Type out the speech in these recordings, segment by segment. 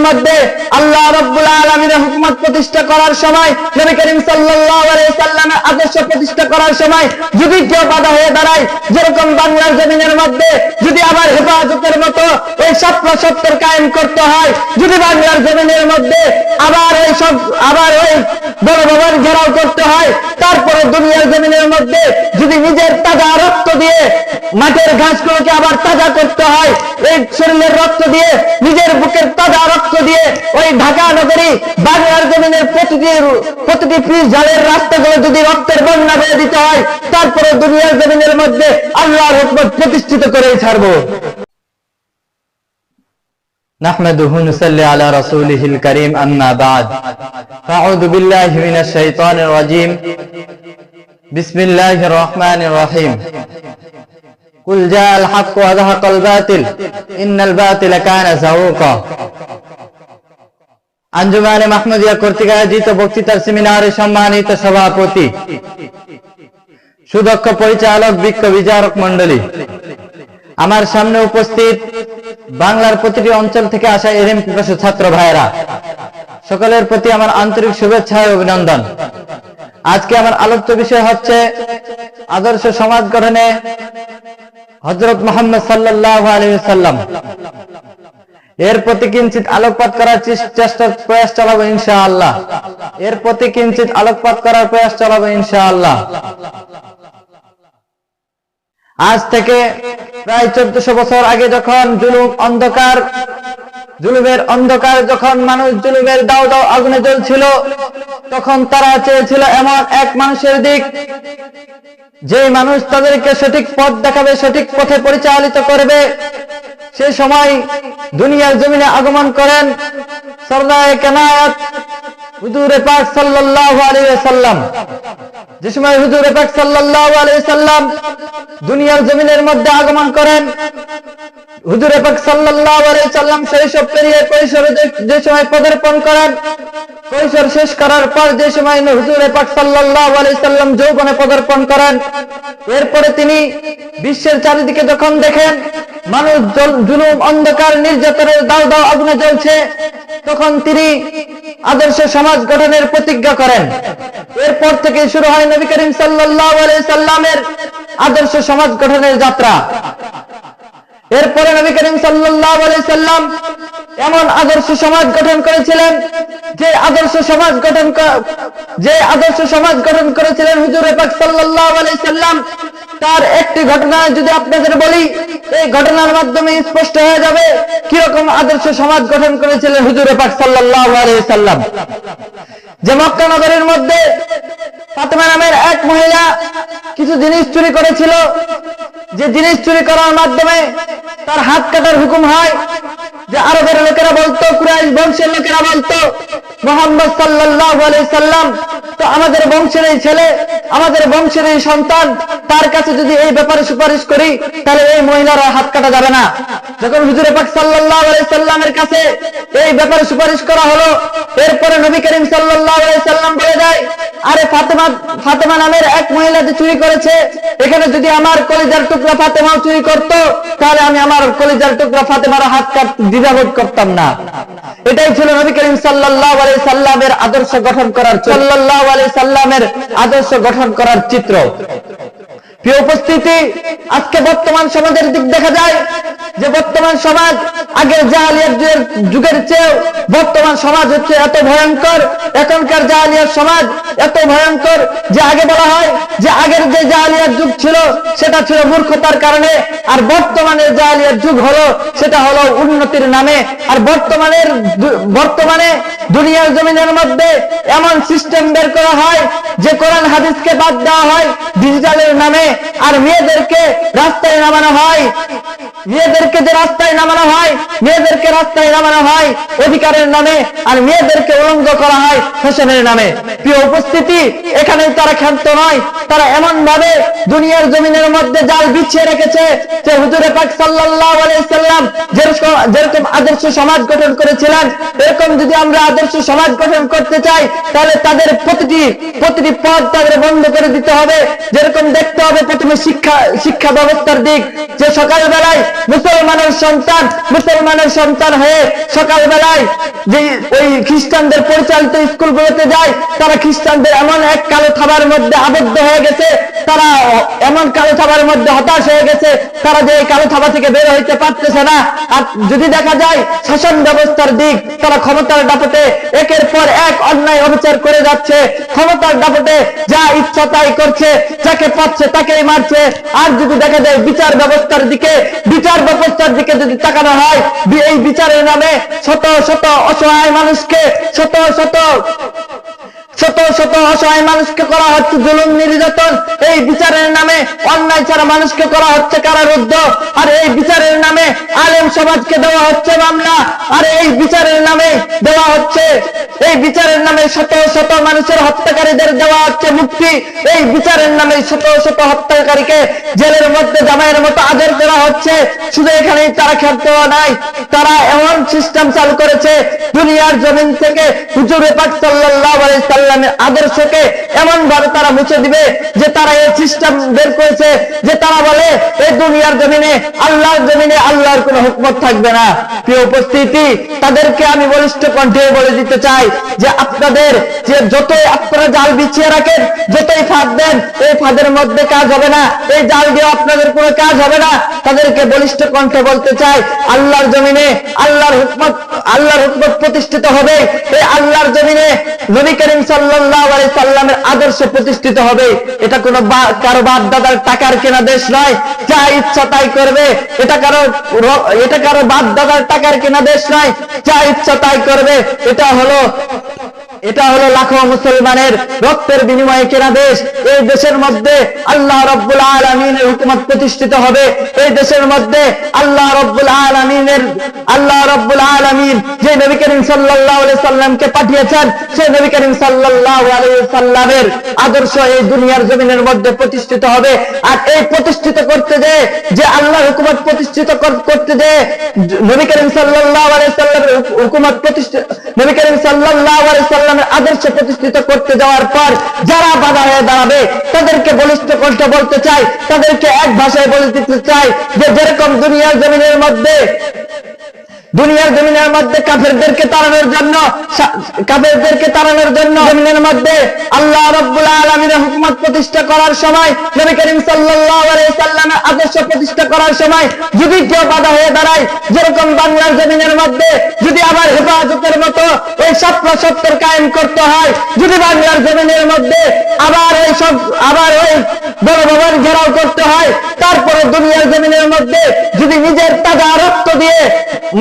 মধ্যে আল্লাহ রাব্বুল আলামিনের হুকুমত প্রতিষ্ঠা করার সময়, নবী করিম সাল্লাল্লাহু আলাইহি সাল্লামের আদর্শ প্রতিষ্ঠা করার সময় যদি কেউ বাধা হয়ে দাঁড়ায়, যেরকম বাংলার জমিনের মধ্যে যদি আবার হেফাজতের মতো ওই শাপলা সত্তর কায়েম করতে হয়, যদি বাংলার জমিনের মধ্যে আবার ওই বড় বাবার ঘেরাও করতে হয়, তারপরে দুনিয়ার জমিনের মধ্যে যদি নিজের তাজা রক্ত দিয়ে মাঠের ঘাসগুলোকে আবার তাজা করতে হয়, এই শরীরের রক্ত দিয়ে, নিজের বুকের তাজা রক্ত দিয়ে ওই ঢাকা নগরী বাংলার জমিনের প্রতিটি পিচ ঝালের রাস্তাগুলো যদি রক্তের বন্যা বয়ে দিতে হয়, তারপরে দুনিয়ার জমিনের মধ্যে আল্লাহর হুকুমত প্রতিষ্ঠিত করেই ছাড়বো। نحمده ونصلي على رسوله الكريم أما بعد فأعوذ بالله من الشيطان الرجيم بسم الله الرحمن الرحيم قل جاء الحق وزهق الباطل إن الباطل كان زهوقا। আঞ্জুমানে মাহমুদিয়া কর্তৃক আয়োজিত বক্তৃতার সেমিনারে সম্মানিত সভাপতি, সুদক্ষ পরিচালক, বিজ্ঞ বিচারক মণ্ডলী, আমার সামনে উপস্থিত বাংলার প্রতিটি অঞ্চল থেকে আসা এলএম পিপাসু ছাত্র ভাইরা, সকলের প্রতি আমার আন্তরিক শুভেচ্ছা ও অভিনন্দন। আজকে আমার আলোচ্য বিষয় হচ্ছে আদর্শ সমাজ গঠনে হযরত মুহাম্মদ সাল্লাল্লাহু আলাইহি ওয়াসাল্লাম। এর প্রতি কিঞ্চিত আলোকপাত করার প্রয়াস চালাবো ইনশাআল্লাহ। আজ থেকে প্রায় 1400 বছর আগে যখন জুলুমের অন্ধকার যখন মানুষ জুলুমের দাও দাও আগুনে জ্বলছিল, তখন তারা চেয়েছিল এমন এক মানুষের দিক, যে মানুষ তাদেরকে সঠিক পথ দেখাবে, সঠিক পথে পরিচালিত করবে। সে সময় দুনিয়ার জমিনে আগমন করেন সরদারে কানায়াত হুজুরে পাক সাল্লাল্লাহু আলাইহি ওয়াসাল্লাম। যে সময় হুজুরে পাক সাল্লাল্লাহু আলাইহি ওয়াসাল্লাম দুনিয়ার জমিনের মধ্যে আগমন করেন, হুজুরে পাক সাল্লাল্লাহু আলাইহি ওয়াসাল্লাম শৈশব পেরিয়ে কৈশোরে যে সময় পদার্পণ করেন, কৈশোর শেষ করার পর যে সময় হুজুরে পাক সাল্লাল্লাহু আলাইহি ওয়াসাল্লাম যৌবনে পদার্পণ করেন, এরপরে তিনি বিশ্বের চারিদিকে যখন দেখেন মানুষ জুলুম, অন্ধকার, নির্যাতনের দাও দাও আগুনে জ্বলছে, তখন তিনি আদর্শ সমাজ গঠনের প্রতিজ্ঞা করেন। এরপর থেকে শুরু হয় নবী করিম সাল্লাল্লাহু আলাইহি সাল্লামের আদর্শ সমাজ গঠনের যাত্রা। এরপরে নবী করিম সাল্লাল্লাহু আলাইহি সাল্লাম এমন আদর্শ সমাজ গঠন করেছিলেন, যে আদর্শ সমাজ গঠন করেছিলেন হুজুরে পাক সাল্লাল্লাহু আলাইহি সাল্লাম। তার একটি ঘটনা যদি আপনাদের বলি, এই ঘটনার মাধ্যমে স্পষ্ট হয়ে যাবে কিরকম আদর্শ সমাজ গঠন করেছিলেন হুজুরে পাক সাল্লাল্লাহু আলাইহি সাল্লাম। যে মক্কা নগরীর মধ্যে ফাতেমা নামের এক মহিলা কিছু জিনিস চুরি করেছিল, যে জিনিস চুরি করার মাধ্যমে তার হাত কাটার হুকুম হয়। যে আরবের লোকেরা বলতো, কুরাইশ বংশের লোকেরা বলতো, মুহাম্মদ সাল্লাল্লাহু আলাইহি সাল্লাম তো আমাদের বংশের এই ছেলে, আমাদের বংশের এই সন্তান, তার কাছে যদি এই ব্যাপারে সুপারিশ করি তাহলে এই মহিলার হাত কাটা যাবে না। যখন হুজুরে পাক সাল্লাল্লাহু আলাইহি সাল্লামের কাছে এই ব্যাপারে সুপারিশ করা হলো, এরপরে নবী করিম সাল্লাল্লাহু আলাইহি সাল্লাম বলে যায়, আরে ফাতেমা নামের এক মহিলা যে চুরি করেছে, এখানে যদি আমার কলিজার টুকরা ফাতেমাও চুরি করত, তাহলে আমি আমার কলিজার টুকরা ফাতেমার হাত কাটতে দ্বিধাবোধ করতাম না। এটাই ছিল নবী করিম সাল্লাল্লাহু আলাইহি সাল্লামের আদর্শ গঠন করার চিত্র। প্রিয় উপস্থিতি, আজকে বর্তমান সমাজের দিক দেখা যায় যে বর্তমান সমাজ আগের জাহেলিয়াত যুগের চেয়ে বর্তমান সমাজ হচ্ছে এত ভয়ঙ্কর। এখনকার জাহেলিয়াত সমাজ এত ভয়ঙ্কর যে আগে বলা হয় যে আগের যে জাহেলিয়াত যুগ ছিল সেটা ছিল মূর্খতার কারণে, আর বর্তমানের জাহেলিয়াত যুগ হলো সেটা হলো উন্নতির নামে। আর বর্তমানে দুনিয়ার জমিনের মধ্যে এমন সিস্টেম বের করা হয় যে কোরআন হাদিসকে বাদ দেওয়া হয় ডিজিটালের নামে, আর মেয়েদেরকে রাস্তায় নামানো হয়, মেয়েদেরকে রাস্তায় নামানো হয় অধিকারের নামে, আর মেয়েদেরকে উলঙ্গ করা হয় ফ্যাশনের নামে। প্রিয় উপস্থিতি, এখানে তারা ক্ষান্ত নয়, তারা এমন ভাবে দুনিয়ার জমিনের মধ্যে জাল বিছিয়ে রেখেছে যে হুজুরে পাক সাল্লাল্লাহু আলাইহি সাল্লাম যেরকম আদর্শ সমাজ গঠন করেছিলেন, এরকম যদি আমরা আদর্শ সমাজ গঠন করতে চাই তাহলে তাদের প্রতিটি পথ তাদের বন্ধ করে দিতে হবে। যেরকম দেখতে হবে প্রথমে শিক্ষা ব্যবস্থার দিক, যে সকালবেলায় মুসলমানের সন্তান হয়ে সকালবেলায় যে ওই খ্রিস্টানদের পরিচালিত স্কুলগুলোতে যায়, তারা খ্রিস্টানদের এমন এক কালো থাবার মধ্যে আবদ্ধ হয়ে গেছে, তারা এমন কালো থাবার মধ্যে হতাশ হয়ে গেছে, তারা যে এই কালো থাবা থেকে বের হইতে পারতেছে না। আর যদি দেখা যায় শাসন ব্যবস্থার দিক, তারা ক্ষমতার দাপটে একের পর এক অন্যায় অবিচার করে যাচ্ছে, ক্ষমতার দাপটে যা ইচ্ছা তাই করছে, যাকে পাচ্ছে তাকেই মারছে। আর যদি দেখা যায় বিচার ব্যবস্থার দিকে যদি তাকানো হয়, এই বিচারের নামে শত শত অসহায় মানুষকে করা হচ্ছে জুলুম নির্যাতন। এই বিচারের নামে অন্যায় ছাড়া মানুষকে করা হচ্ছে কারারুদ্ধ। আর এই বিচারের নামে আলেম সমাজকে দেওয়া হচ্ছে মামলা। আর এই বিচারের নামে শত শত মানুষের হত্যাকারীদের দেওয়া হচ্ছে মুক্তি। এই বিচারের নামে শত শত হত্যাকারীকে জেলের মধ্যে জামাইয়ের মতো আদর করা হচ্ছে। শুধু এখানেই তারা খেলতে নাই, তারা এমন সিস্টেম চালু করেছে, দুনিয়ার জমিন থেকে হুজুর পাক সাল্লাল্লাহু আলাইহি সাল্লামের আদর্শকে এমন ভাবে তারা মুছে দিবে যে তারা এই সিস্টেম বের করেছে, যে তারা বলে এই দুনিয়ার জমিনে আল্লাহর কোনো হুকমত থাকবে না। প্রিয় উপস্থিতি, তাদেরকে আমি বলিষ্ঠ কণ্ঠে বলে দিতে চাই যে আপনাদের যে যতই আপনারা জাল বিছিয়ে রাখেন, যতই ফাঁদ দেন, এই ফাঁদের মধ্যে কাজ হবে না, এই জাল দিয়ে আপনাদের কোনো কাজ হবে না। তাদেরকে বলিষ্ঠ কণ্ঠে বলতে চাই, আল্লাহর জমিনে আল্লাহর হুকমত প্রতিষ্ঠিত হবে। এই আল্লাহর জমিনে নবী করিম সাল্লাল্লাহু আলাইহি সাল্লামের আদর্শ প্রতিষ্ঠিত হবে। এটা কোনো কারো বাপ দাদার টাকার কেনা দেশ নয়, যা ইচ্ছা তাই করবে। এটা কারো বাপ দাদার টাকার কেনা দেশ নয়, যা ইচ্ছা তাই করবে। এটা হলো লাখো মুসলমানের রক্তের বিনিময়ে কেনা দেশ। এই দেশের মধ্যে আল্লাহ রাব্বুল আলামিনের হুকুমত প্রতিষ্ঠিত হবে। এই দেশের মধ্যে আল্লাহ রাব্বুল আলামিন যে নবী করিম সাল্লাল্লাহু আলাইহি সাল্লামকে পাঠিয়েছেন, সেই নবী করিম সাল্লাল্লাহু আলাইহি সাল্লামের আদর্শ এই দুনিয়ার জমিনের মধ্যে প্রতিষ্ঠিত হবে। আর এই প্রতিষ্ঠিত করতে যে আল্লাহর হুকুমত প্রতিষ্ঠিত করতে যে নবী করিম সাল্লাল্লাহু আলাইহি সাল্লামের হুকুমত প্রতিষ্ঠিত, নবী করিম সাল্লাল্লাহু আলাইহি সাল্লামের আদর্শ প্রতিষ্ঠিত করতে যাওয়ার পর যারা বাধা হয়ে দাঁড়াবে, তাদেরকে বলিষ্ঠ কণ্ঠে বলতে চাই, তাদেরকে এক ভাষায় বলে দিতে চাই যে যেরকম দুনিয়ার জমিনের মধ্যে কাফেরদেরকে তাড়ানোর জন্য জমিনের মধ্যে আল্লাহ রাব্বুল আলামিনের হুকুমত প্রতিষ্ঠা করার সময়, নবী করিম সাল্লাল্লাহু আলাইহি সাল্লামের আদর্শ প্রতিষ্ঠা করার সময় যদি কেউ বাধা হয়ে দাঁড়ায়, যেরকম বাংলার জমিনের মধ্যে যদি আবার হেফাজতের মতো ওই শাপলা সত্তর কায়েম করতে হয়, যদি বাংলার জমিনের মধ্যে আবার ওই বড় ভবন ঘেরাও করতে হয়, তারপরে দুনিয়ার জমিনের মধ্যে যদি নিজের তাজা রক্ত দিয়ে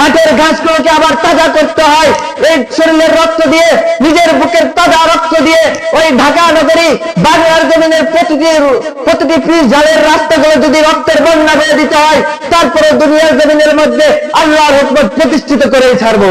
মাঠের ঘাসগুলোকে আবার তাজা করতে হয়, এই শরীরের রক্ত দিয়ে, নিজের বুকের তাজা রক্ত দিয়ে ওই ঢাকা নগরী বাংলার জমিনের প্রতিটি পিচ ঝালের রাস্তাগুলো যদি রক্তের বন্যা বেয়ে দিতে হয়, তারপরে দুনিয়ার জমিনের মধ্যে আল্লাহর হুকুমত প্রতিষ্ঠিত করেই ছাড়বো।